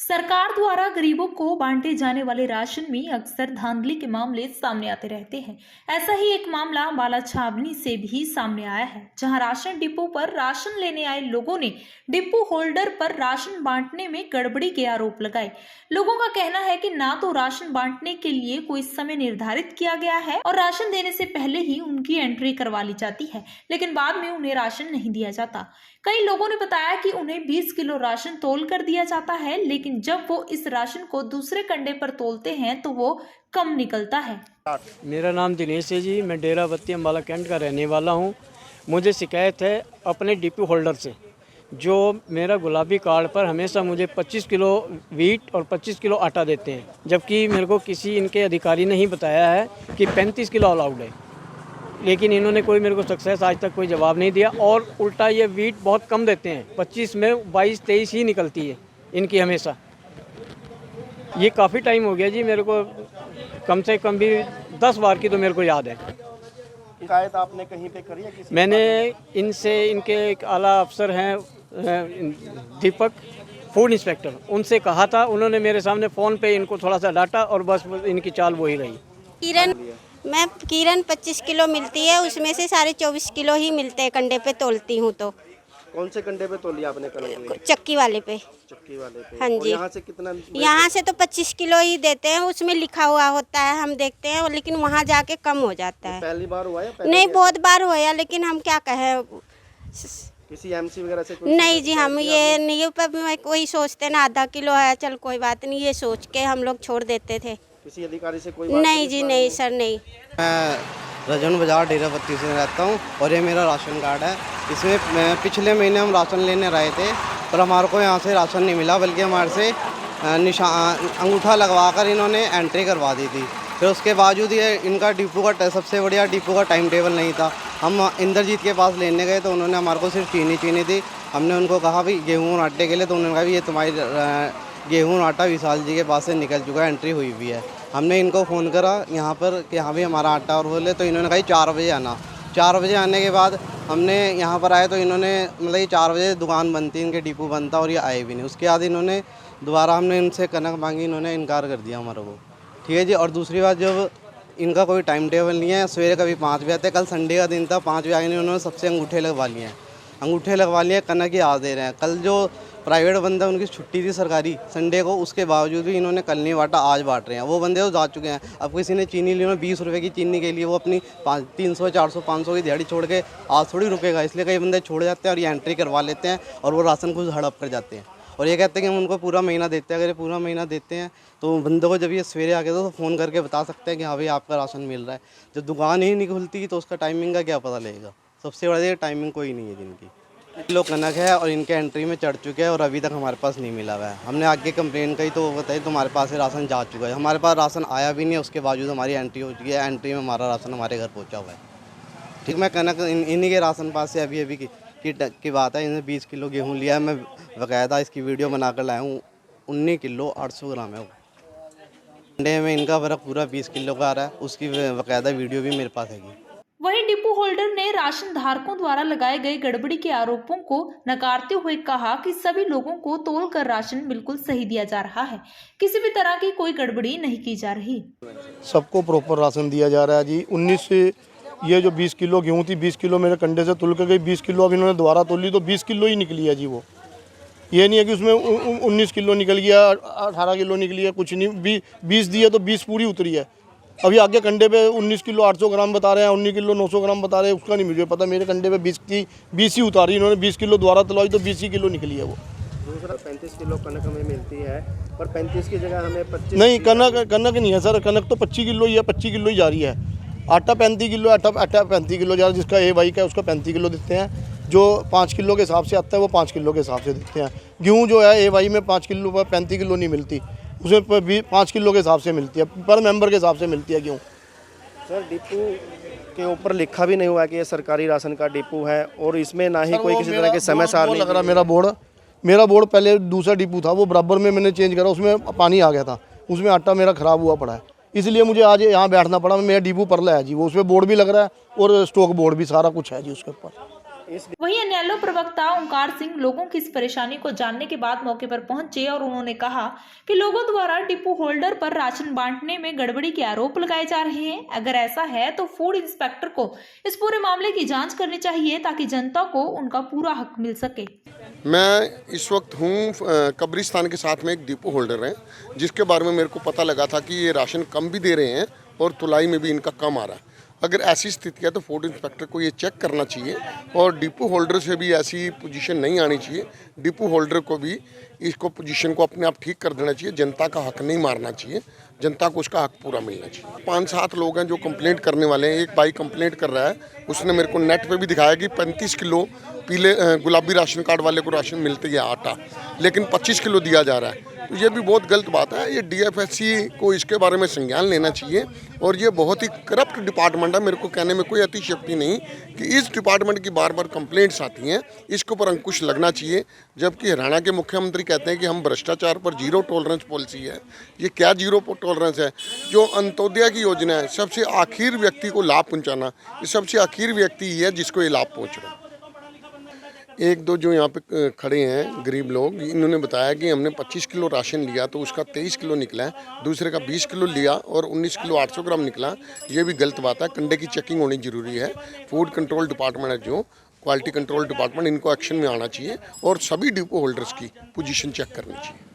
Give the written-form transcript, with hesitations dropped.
सरकार द्वारा गरीबों को बांटे जाने वाले राशन में अक्सर धांधली के मामले सामने आते रहते हैं। ऐसा ही एक मामला बालाछावनी से भी सामने आया है, जहां राशन डिपो पर राशन लेने आए लोगों ने डिपो होल्डर पर राशन बांटने में गड़बड़ी के आरोप लगाए। लोगों का कहना है कि ना तो राशन बांटने के लिए कोई समय निर्धारित किया गया है और राशन देने से पहले ही उनकी एंट्री करवा ली जाती है, लेकिन बाद में उन्हें राशन नहीं दिया जाता। कई लोगों ने बताया कि उन्हें 20 किलो राशन तोल कर दिया जाता है, लेकिन जब वो इस राशन को दूसरे कंडे पर तोलते हैं तो वो कम निकलता है। मेरा नाम दिनेश है जी, मैं डेरा बत्ती अम्बाला कैंट का रहने वाला हूँ। मुझे शिकायत है अपने डिपो होल्डर से, जो मेरा गुलाबी कार्ड पर हमेशा मुझे 25 किलो वीट और 25 किलो आटा देते हैं, जबकि मेरे को किसी इनके अधिकारी ने ही बताया है कि 35 किलो अलाउड है। लेकिन इन्होंने कोई मेरे को सक्सेस आज तक कोई जवाब नहीं दिया और उल्टा ये वीट बहुत कम देते हैं, 25 में 22-23 ही निकलती है इनकी हमेशा। ये काफ़ी टाइम हो गया जी, मेरे को कम से कम भी 10 बार की तो मेरे को याद है। शिकायत आपने कहीं पे करी है किसी? मैंने इनसे, इनके एक आला अफसर हैं दीपक फूड इंस्पेक्टर, उनसे कहा था। उन्होंने मेरे सामने फ़ोन पे इनको थोड़ा सा डांटा और बस इनकी चाल वही रही। किरण 25 किलो मिलती है, उसमें से 24.5 किलो ही मिलते हैं कंडे पे तोलती हूँ तो। कौन से कंडे पे तोली आपने कल? चक्की वाले पे। चक्की वाले पे। हाँ जी। यहाँ से कितना? यहाँ से तो 25 किलो ही देते हैं, उसमें लिखा हुआ होता है, हम देखते हैं, लेकिन वहाँ जाके कम हो जाता है। पहली बार हुआ है? नहीं, बहुत बार हुआ, लेकिन हम क्या कहें, किसी एमसी वगैरह से कोई? नहीं जी, हम ये नहीं पर कोई सोचते ना आधा किलो है, चल कोई बात नहीं, ये सोच के हम लोग छोड़ देते थे। किसी अधिकारी से कोई? नहीं जी, नहीं सर, नहीं। मैं रजन बाजार डेरा बत्ती से रहता हूँ और ये मेरा राशन कार्ड है। इसमें पिछले महीने हम राशन लेने आए थे, पर हमारे को यहाँ से राशन नहीं मिला, बल्कि हमारे से अंगूठा लगवा कर इन्होंने एंट्री करवा दी थी। फिर उसके बावजूद ये इनका डिपो का सबसे बढ़िया डिपो का टाइम टेबल नहीं था। हम इंद्रजीत के पास लेने गए तो उन्होंने हमारे को सिर्फ चीनी दी। हमने उनको कहा भाई गेहूँ और आटे के लिए, तो उन्होंने कहा भी ये तुम्हारी गेहूँ और आटा विशाल जी के पास से निकल चुका है, एंट्री हुई भी है। हमने इनको फ़ोन करा यहाँ पर कि हाँ भाई हमारा आटा और बोले, तो इन्होंने कहा 4 बजे आना। 4 बजे आने के बाद हमने यहाँ पर आए तो इन्होंने मतलब ये 4 बजे दुकान बनती, इनके डिपो बनता और ये आए भी नहीं। उसके बाद इन्होंने दोबारा हमने इनसे कनक मांगी, इन्होंने इनकार कर दिया हमारे को। ठीक है जी। और दूसरी बात, जब इनका कोई टाइम टेबल नहीं है, सवेरे कभी 5 बजे आते, कल संडे का दिन था, 5 बजे आगे उन्होंने सबसे अंगूठे लगवा लिए हैं, कनक ही आज दे रहे हैं। कल जो प्राइवेट बंदा उनकी छुट्टी थी सरकारी संडे को, उसके बावजूद भी इन्होंने कल नहीं बांटा, आज बांट रहे हैं। वो बंदे तो जा चुके हैं। अब किसी ने चीनी ली, 20 रुपये की चीनी के लिए वो अपनी 300, 400, 500 की दिहाड़ी छोड़ के आज थोड़ी रुकेगा, इसलिए कई बंदे छोड़ जाते हैं और ये एंट्री करवा लेते हैं और वो राशन को हड़प कर जाते हैं और ये कहते हैं कि हम उनको पूरा महीना देते हैं। अगर ये पूरा महीना देते हैं तो बंदे को जब ये सवेरे आके तो फ़ोन करके बता सकते हैं कि हाँ भाई आपका राशन मिल रहा है। जब दुकान ही नहीं खुलती तो उसका टाइमिंग का क्या पता लगेगा? सबसे बड़ा टाइमिंग कोई नहीं है जिनकी। लोग कनक है और इनके एंट्री में चढ़ चुके हैं और अभी तक हमारे पास नहीं मिला हुआ है। हमने आगे कंप्लेन करी तो वो बताइए तुम्हारे पास से राशन जा चुका है। हमारे पास राशन आया भी नहीं है, उसके बावजूद हमारी एंट्री हो चुकी है। एंट्री में हमारा राशन हमारे घर पहुंचा हुआ है। ठीक, मैं कनक इन्हीं के राशन पास से अभी की बात है। इन्हें 20 किलो गेहूँ लिया है, मैं बाकायदा इसकी वीडियो बनाकर लाया हूँ। 19 किलो 800 ग्राम है वो। अंडे में इनका फर्क पूरा 20 किलो का आ रहा है, उसकी बाकायदा वीडियो भी मेरे पास है। वहीं डिपो होल्डर ने राशन धारकों द्वारा लगाए गए गड़बड़ी के आरोपों को नकारते हुए कहा कि सभी लोगों को तोलकर राशन बिल्कुल सही दिया जा रहा है, किसी भी तरह की कोई गड़बड़ी नहीं की जा रही। सबको प्रॉपर राशन दिया जा रहा है जी। 19 से ये जो 20 किलो गेहूँ थी, 20 किलो मेरे कंडे से तुल कर गई, 20 किलो अब इन्होंने दोबारा तोली तो 20 किलो ही निकली है जी। वो ये नहीं है कि उसमें 19 किलो निकल गया, 18 किलो निकली है, कुछ नहीं। 20 दिया तो 20 पूरी उतरी है। अभी आगे कंडे पे 19 किलो 800 ग्राम बता रहे हैं, 19 किलो 900 ग्राम बता रहे हैं, उसका नहीं मुझे पता। मेरे कंडे पे 20 ही उतारी इन्होंने, 20 किलो दोबारा तलवाई तो 20 ही किलो निकली है वो। दूसरा 35 किलो कनक हमें मिलती है, पर 35 की जगह हमें 25। नहीं, कनक नहीं है सर, कनक तो 25 किलो ही है, 25 किलो ही जा रही है। आटा 35 किलो, आटा 35 किलो जा रहा है। जिसका ए बाइक है उसका 35 किलो देते हैं, जो 5 किलो के हिसाब से आता है वो 5 किलो के हिसाब से देते हैं। गेहूँ जो है ए वाई में 5 किलो पर 35 किलो नहीं मिलती, उसमें 5 किलो के हिसाब से मिलती है, पर मेंबर के हिसाब से मिलती है गेहूँ। सर, डिपो के ऊपर लिखा भी नहीं हुआ कि ये सरकारी राशन का डिपो है और इसमें ना ही कोई किसी तरह के समय सारणी लग रहा। मेरा बोर्ड पहले दूसरा डिपो था, वो बराबर में मैंने चेंज करा, उसमें पानी आ गया था, उसमें आटा मेरा ख़राब हुआ पड़ा है, इसलिए मुझे आज यहाँ बैठना पड़ा। मेरा डिपो परला है जी, वो उसमें बोर्ड भी लग रहा है और स्टॉक बोर्ड भी सारा कुछ है जी उसके ऊपर। वहीं अन्यलो प्रवक्ता ओंकार सिंह लोगों की इस परेशानी को जानने के बाद मौके पर पहुंचे और उन्होंने कहा कि लोगों द्वारा डिपो होल्डर पर राशन बांटने में गड़बड़ी के आरोप लगाए जा रहे हैं। अगर ऐसा है तो फूड इंस्पेक्टर को इस पूरे मामले की जांच करनी चाहिए ताकि जनता को उनका पूरा हक मिल सके। मैं इस वक्त हूँ कब्रिस्तान के साथ में एक डिपो होल्डर है, जिसके बारे में मेरे को पता लगा था कि ये राशन कम भी दे रहे हैं और तुलाई में भी इनका कम आ रहा है। अगर ऐसी स्थिति है तो फूड इंस्पेक्टर को ये चेक करना चाहिए और डिपो होल्डर से भी ऐसी पोजीशन नहीं आनी चाहिए। डिपो होल्डर को भी इसको पोजीशन को अपने आप ठीक कर देना चाहिए। जनता का हक नहीं मारना चाहिए, जनता को उसका हक पूरा मिलना चाहिए। 5-7 लोग हैं जो कंप्लेंट करने वाले हैं। एक भाई कंप्लेंट कर रहा है, उसने मेरे को नेट पे भी दिखाया कि 35 किलो पीले गुलाबी राशन कार्ड वाले को राशन मिलती है आटा, लेकिन 25 किलो दिया जा रहा है। तो ये भी बहुत गलत बात है। ये DFSC को इसके बारे में संज्ञान लेना चाहिए और ये बहुत ही करप्ट डिपार्टमेंट है। मेरे को कहने में कोई अतिशयोक्ति नहीं कि इस डिपार्टमेंट की बार बार कंप्लेंट्स आती हैं, इसके ऊपर अंकुश लगना चाहिए। जबकि हरियाणा के मुख्यमंत्री कहते हैं कि हम भ्रष्टाचार पर जीरो टॉलरेंस पॉलिसी है। ये क्या जीरो टॉलरेंस है? जो अंत्योदय की योजना है, सबसे आखिर व्यक्ति को लाभ पहुँचाना, ये सबसे आखिर व्यक्ति ही है जिसको ये लाभ पहुँच रहा है। एक दो जो यहाँ पे खड़े हैं गरीब लोग, इन्होंने बताया कि हमने 25 किलो राशन लिया तो उसका 23 किलो निकला है, दूसरे का 20 किलो लिया और 19 किलो 800 ग्राम निकला। ये भी गलत बात है। कंडे की चेकिंग होनी जरूरी है। फूड कंट्रोल डिपार्टमेंट है, जो क्वालिटी कंट्रोल डिपार्टमेंट, इनको एक्शन में आना चाहिए और सभी डिपो होल्डर्स की पोजीशन चेक करनी चाहिए।